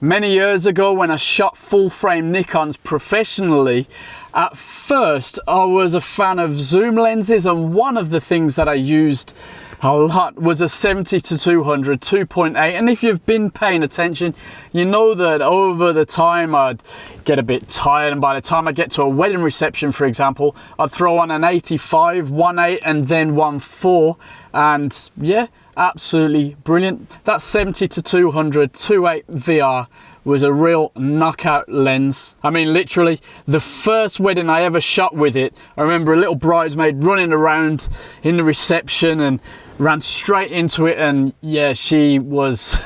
Many years ago when I shot full frame Nikons professionally, at first I was a fan of zoom lenses, and one of the things that I used a lot was a 70-200 2.8, and if you've been paying attention, you know that over the time I'd get a bit tired, and by the time I get to a wedding reception, for example, I'd throw on an 85, 1.8 and then 1.4, and yeah, absolutely brilliant. That 70-200 2.8 VR was a real knockout lens. I mean, literally the first wedding I ever shot with it, I remember a little bridesmaid running around in the reception and ran straight into it, and yeah, she was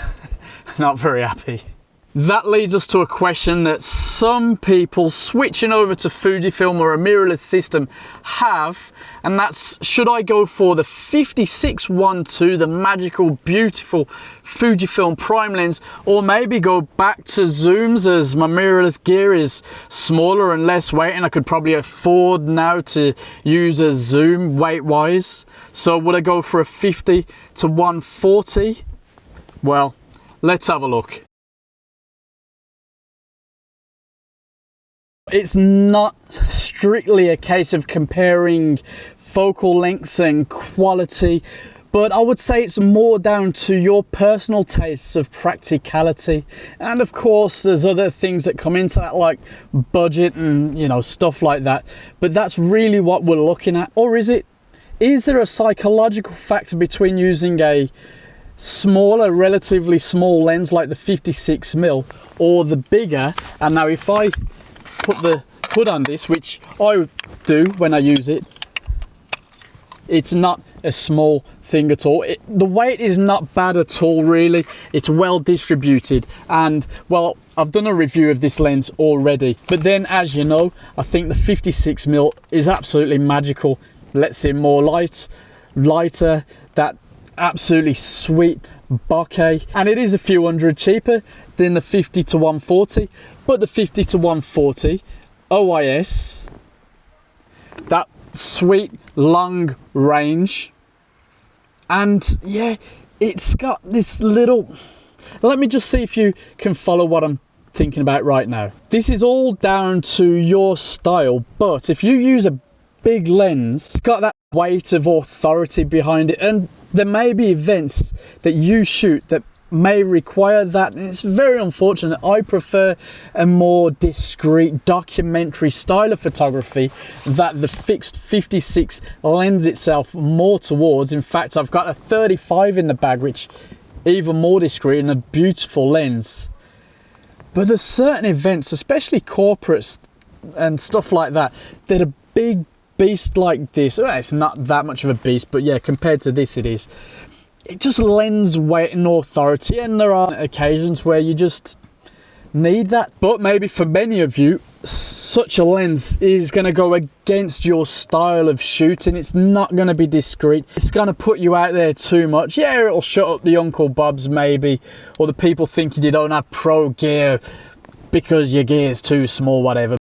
not very happy. That leads us to a question that some people switching over to Fujifilm or a mirrorless system have, and that's, should I go for the 56-1.2, the magical, beautiful Fujifilm prime lens, or maybe go back to zooms as my mirrorless gear is smaller and less weight, and I could probably afford now to use a zoom weight-wise. So would I go for a 50-140? Well, let's have a look. It's not strictly a case of comparing focal lengths and quality, but I would say it's more down to your personal tastes of practicality. And of course, there's other things that come into that, like budget and, you know, stuff like that. But that's really what we're looking at. Or is there a psychological factor between using a smaller, relatively small lens like the 56mm or the bigger? And now if I put the hood on this, which I do when I use it, it's not a small thing at all. The weight is not bad at all, really. It's well distributed, and well, I've done a review of this lens already, but then, as you know, I think the 56mm is absolutely magical. Lets in more lighter, that absolutely sweet bokeh, and it is a few hundred cheaper than the 50-140, but the 50-140 OIS, that sweet long range, and yeah, it's got this little, let me just see if you can follow what I'm thinking about right now. This is all down to your style, but if you use a big lens, it's got that weight of authority behind it, and there may be events that you shoot that may require that, and it's very unfortunate. I prefer a more discreet documentary style of photography that the fixed 56 lends itself more towards. In fact, I've got a 35 in the bag, which even more discreet and a beautiful lens. But there's certain events, especially corporates and stuff like that, that a big beast like this, well, it's not that much of a beast, but yeah, compared to this, it is. It just lends weight and authority, and there are occasions where you just need that. But maybe for many of you, such a lens is going to go against your style of shooting. It's not going to be discreet. It's going to put you out there too much. Yeah, it'll shut up the Uncle Bobs maybe, or the people thinking you don't have pro gear because your gear is too small, whatever.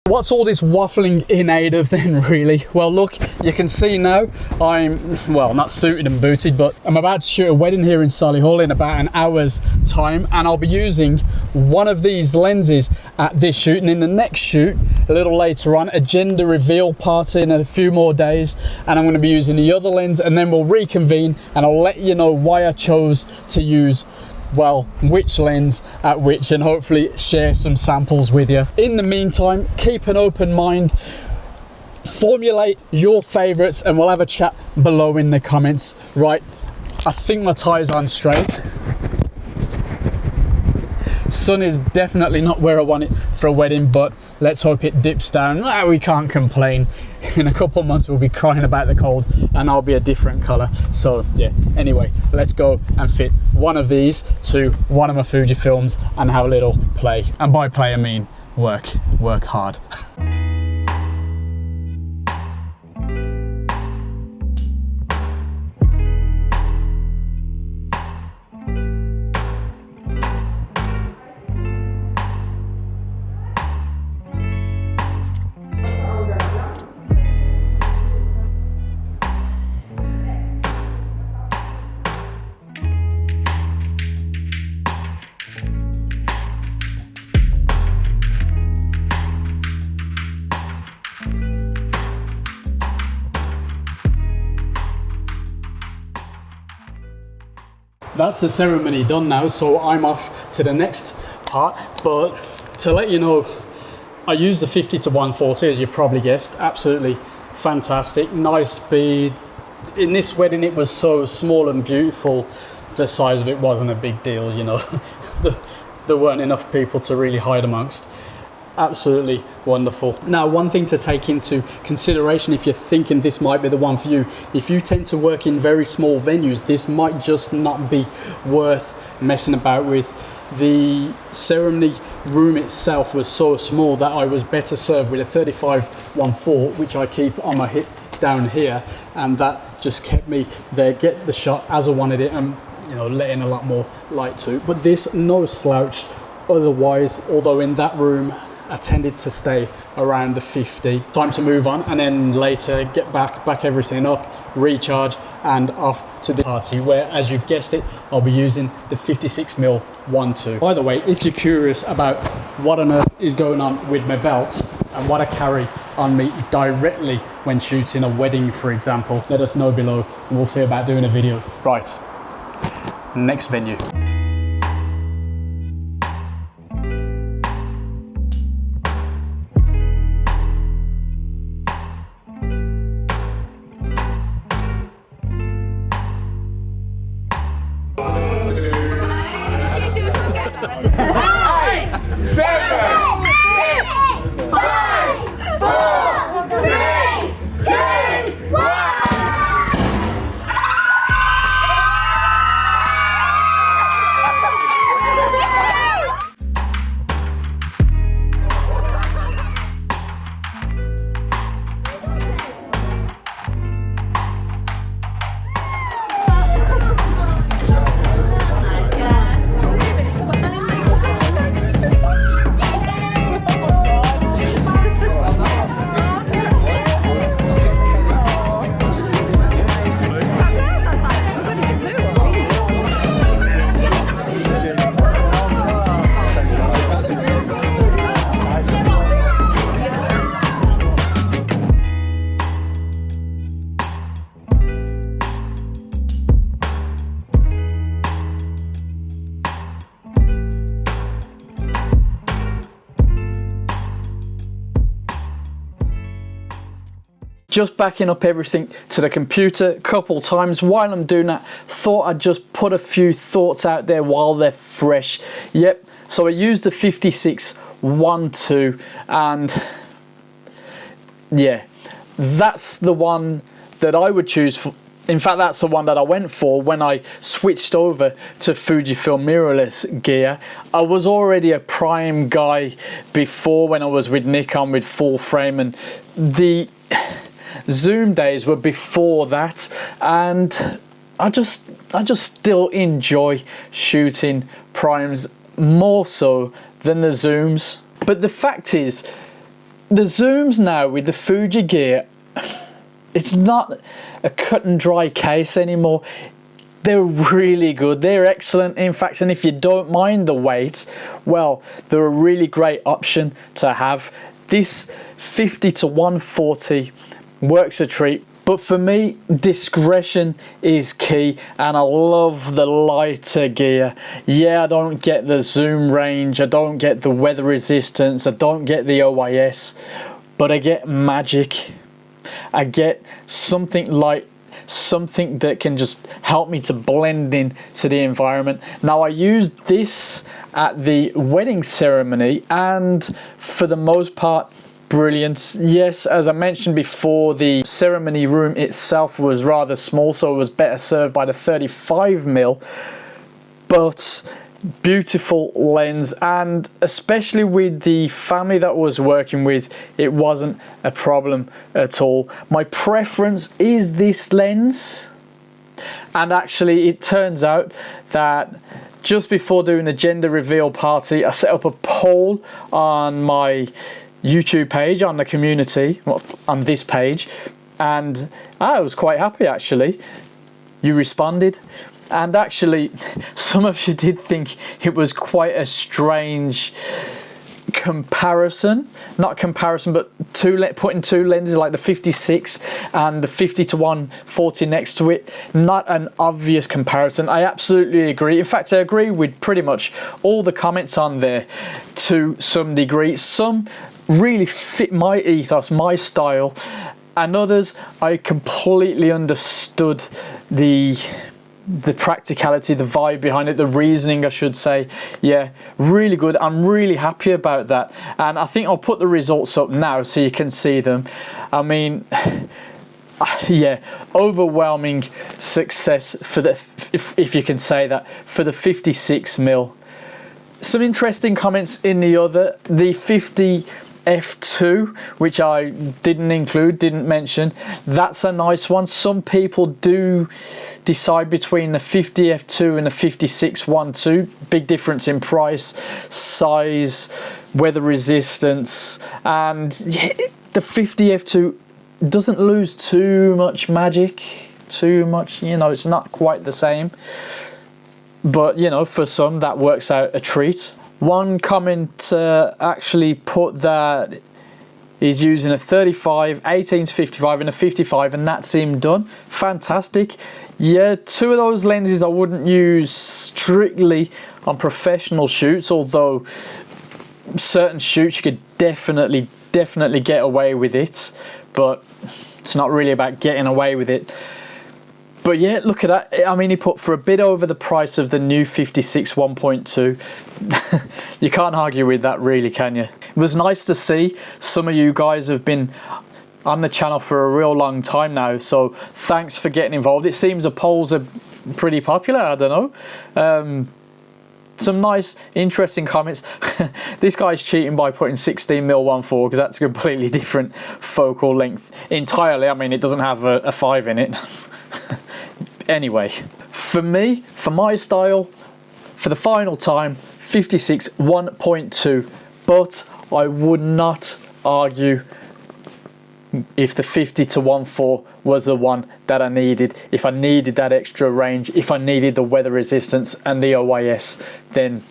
What's all this waffling in aid of then, really? Well, look, you can see now I'm, well, not suited and booted, but I'm about to shoot a wedding here in Solihull in about an hour's time, and I'll be using one of these lenses at this shoot, and in the next shoot, a little later on, a gender reveal party in a few more days, and I'm going to be using the other lens, and then we'll reconvene, and I'll let you know why I chose to use, well, which lens at which, and hopefully share some samples with you. In the meantime, keep an open mind, formulate your favorites, and we'll have a chat below in the comments. Right, I think my tie's on straight. Sun is definitely not where I want it for a wedding, but let's hope it dips down. We can't complain. In a couple of months we'll be crying about the cold and I'll be a different color. So yeah, anyway, let's go and fit one of these to one of my Fujifilms and have a little play. And by play I mean work hard. that's the ceremony done now, so I'm off to the next part. But to let you know, I used the 50-140, as you probably guessed. Absolutely fantastic, nice speed. In this wedding, it was so small and beautiful, the size of it wasn't a big deal, you know. There weren't enough people to really hide amongst. Absolutely wonderful. Now, one thing to take into consideration if you're thinking this might be the one for you, if you tend to work in very small venues, this might just not be worth messing about with. The ceremony room itself was so small that I was better served with a 35-1.4, which I keep on my hip down here, and that just kept me there, get the shot as I wanted it, and you know, let in a lot more light too. But this, no slouch otherwise, although in that room I tended to stay around the 50. Time to move on, and then later get back everything up, recharge, and off to the party where, as you've guessed it, I'll be using the 56mm 1.2. By the way, if you're curious about what on earth is going on with my belt and what I carry on me directly when shooting a wedding, for example, let us know below and we'll see about doing a video. Right, next venue. Just backing up everything to the computer a couple times. While I'm doing that, thought I'd just put a few thoughts out there while they're fresh. Yep, so I used the 56-1.2, and yeah, that's the one that I would choose for. In fact, that's the one that I went for when I switched over to Fujifilm mirrorless gear. I was already a prime guy before when I was with Nikon with full frame, and the zoom days were before that, and I just still enjoy shooting primes more so than the zooms. But the fact is, the zooms now with the Fuji gear, it's not a cut and dry case anymore. They're really good, they're excellent in fact, and if you don't mind the weight, well, they're a really great option to have. This 50-140 works a treat, but for me, discretion is key, and I love the lighter gear. Yeah, I don't get the zoom range, I don't get the weather resistance, I don't get the OIS, but I get magic. I get something light, something that can just help me to blend in to the environment. Now, I used this at the wedding ceremony, and for the most part, brilliant. Yes, as I mentioned before, the ceremony room itself was rather small, so it was better served by the 35mm, but beautiful lens, and especially with the family that I was working with, it wasn't a problem at all. My preference is this lens, and actually it turns out that just before doing the gender reveal party, I set up a poll on my YouTube page, on the community, on this page, and I was quite happy actually. You responded, and actually some of you did think it was quite a strange comparison, not comparison, but putting two lenses like the 56 and the 50-140 next to it, not an obvious comparison. I absolutely agree. In fact, I agree with pretty much all the comments on there to some degree. Some really fit my ethos, my style, and others I completely understood the practicality, the vibe behind it, the reasoning I should say. Yeah, really good. I'm really happy about that, and I think I'll put the results up now so you can see them. I mean, yeah, overwhelming success for the, if you can say that, for the 56mm. Some interesting comments in the 50 f2, which I didn't mention. That's a nice one. Some people do decide between the 50 f2 and the 56 1.2. Big difference in price, size, weather resistance, and yeah, the 50 f2 doesn't lose too much magic, too much, you know, it's not quite the same, but you know, for some that works out a treat. One comment actually put that he's using a 35, 18-55 and a 55, and that's him done. Fantastic. Yeah, two of those lenses I wouldn't use strictly on professional shoots, although certain shoots you could definitely get away with it, but it's not really about getting away with it. But yeah, look at that. I mean, he put for a bit over the price of the new 56 1.2. You can't argue with that, really, can you? It was nice to see. Some of you guys have been on the channel for a real long time now, so thanks for getting involved. It seems the polls are pretty popular, I don't know. Some nice, interesting comments. This guy's cheating by putting 16mm 1.4 because that's a completely different focal length entirely. I mean, it doesn't have a 5 in it. Anyway, for me, for my style, for the final time, 56 1.2, but I would not argue if the 50-1.4 was the one that I needed. If I needed that extra range, if I needed the weather resistance and the OIS, then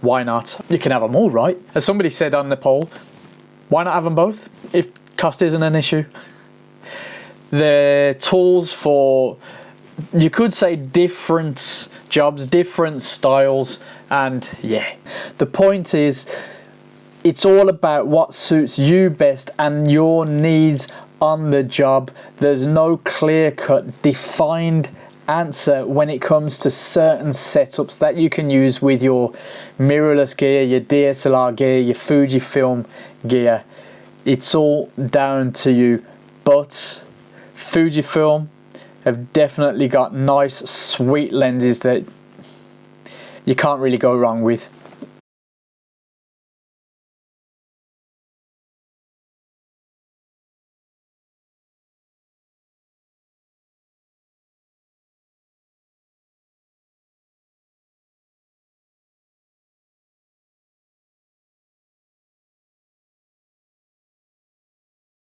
why not? You can have them all, right? As somebody said on the poll, why not have them both if cost isn't an issue? The tools for, you could say, different jobs, different styles, and yeah, the point is it's all about what suits you best and your needs on the job. There's no clear-cut defined answer when it comes to certain setups that you can use with your mirrorless gear, your DSLR gear, your Fujifilm gear. It's all down to you, but Fujifilm have definitely got nice, sweet lenses that you can't really go wrong with.